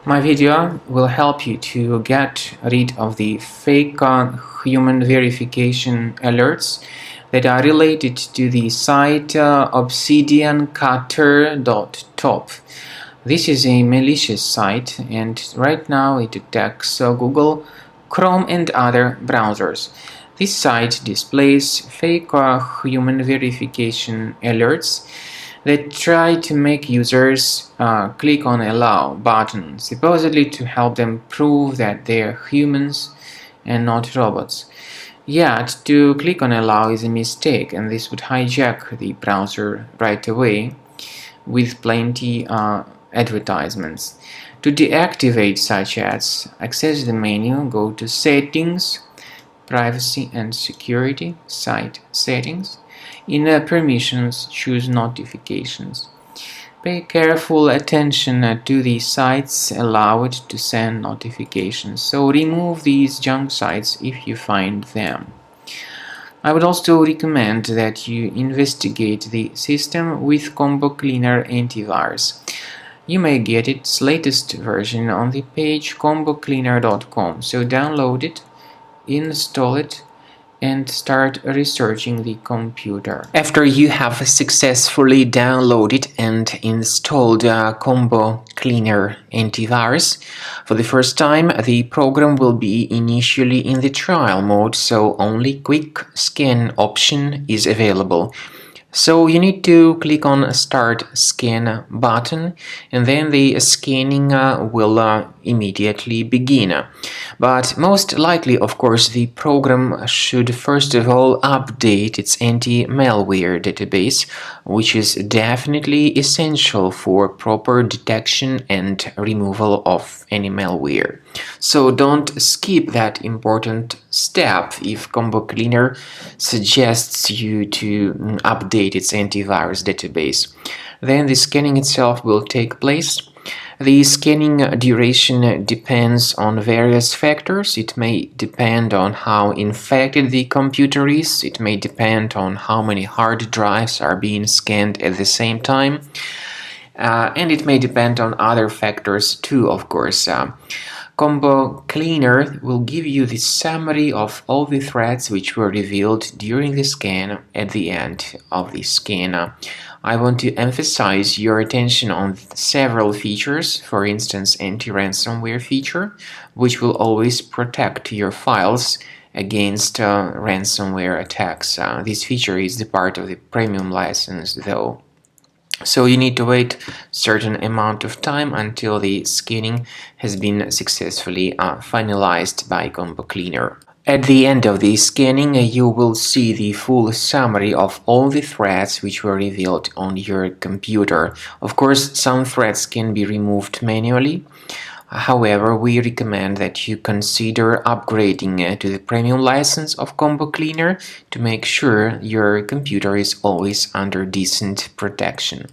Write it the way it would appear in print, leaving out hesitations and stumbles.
My video will help you to get rid of the fake human verification alerts that are related to the site Obsidiancutter.top. This is a malicious site, and right now it attacks Google, Chrome and other browsers. This site displays fake human verification alerts that try to make users click on Allow button, supposedly to help them prove that they are humans and not robots. Yet, to click on Allow is a mistake, and this would hijack the browser right away with plenty advertisements. To deactivate such ads, access the menu, go to Settings, Privacy and Security, Site Settings. In Permissions, choose Notifications. Pay careful attention to the sites allowed to send notifications, so remove these junk sites if you find them. I would also recommend that you investigate the system with Combo Cleaner antivirus. You may get its latest version on the page Obsidiancutter.top, so download it, install it, and start researching the computer. After you have successfully downloaded and installed Combo Cleaner antivirus, for the first time the program will be initially in the trial mode, so only quick scan option is available. So you need to click on Start Scan button, and then the scanning will immediately begin. But most likely, of course, the program should first of all update its anti-malware database, which is definitely essential for proper detection and removal of any malware. So don't skip that important step if Combo Cleaner suggests you to update its antivirus database. Then the scanning itself will take place. The scanning duration depends on various factors. It may depend on how infected the computer is. It may depend on how many hard drives are being scanned at the same time. And it may depend on other factors too, of course. Combo Cleaner will give you the summary of all the threats which were revealed during the scan at the end of the scan. I want to emphasize your attention on several features, for instance anti-ransomware feature, which will always protect your files against ransomware attacks. This feature is the part of the premium license though. So you need to wait a certain amount of time until the scanning has been successfully finalized by Combo Cleaner. At the end of the scanning, you will see the full summary of all the threats which were revealed on your computer. Of course, some threats can be removed manually. However, we recommend that you consider upgrading to the premium license of Combo Cleaner to make sure your computer is always under decent protection.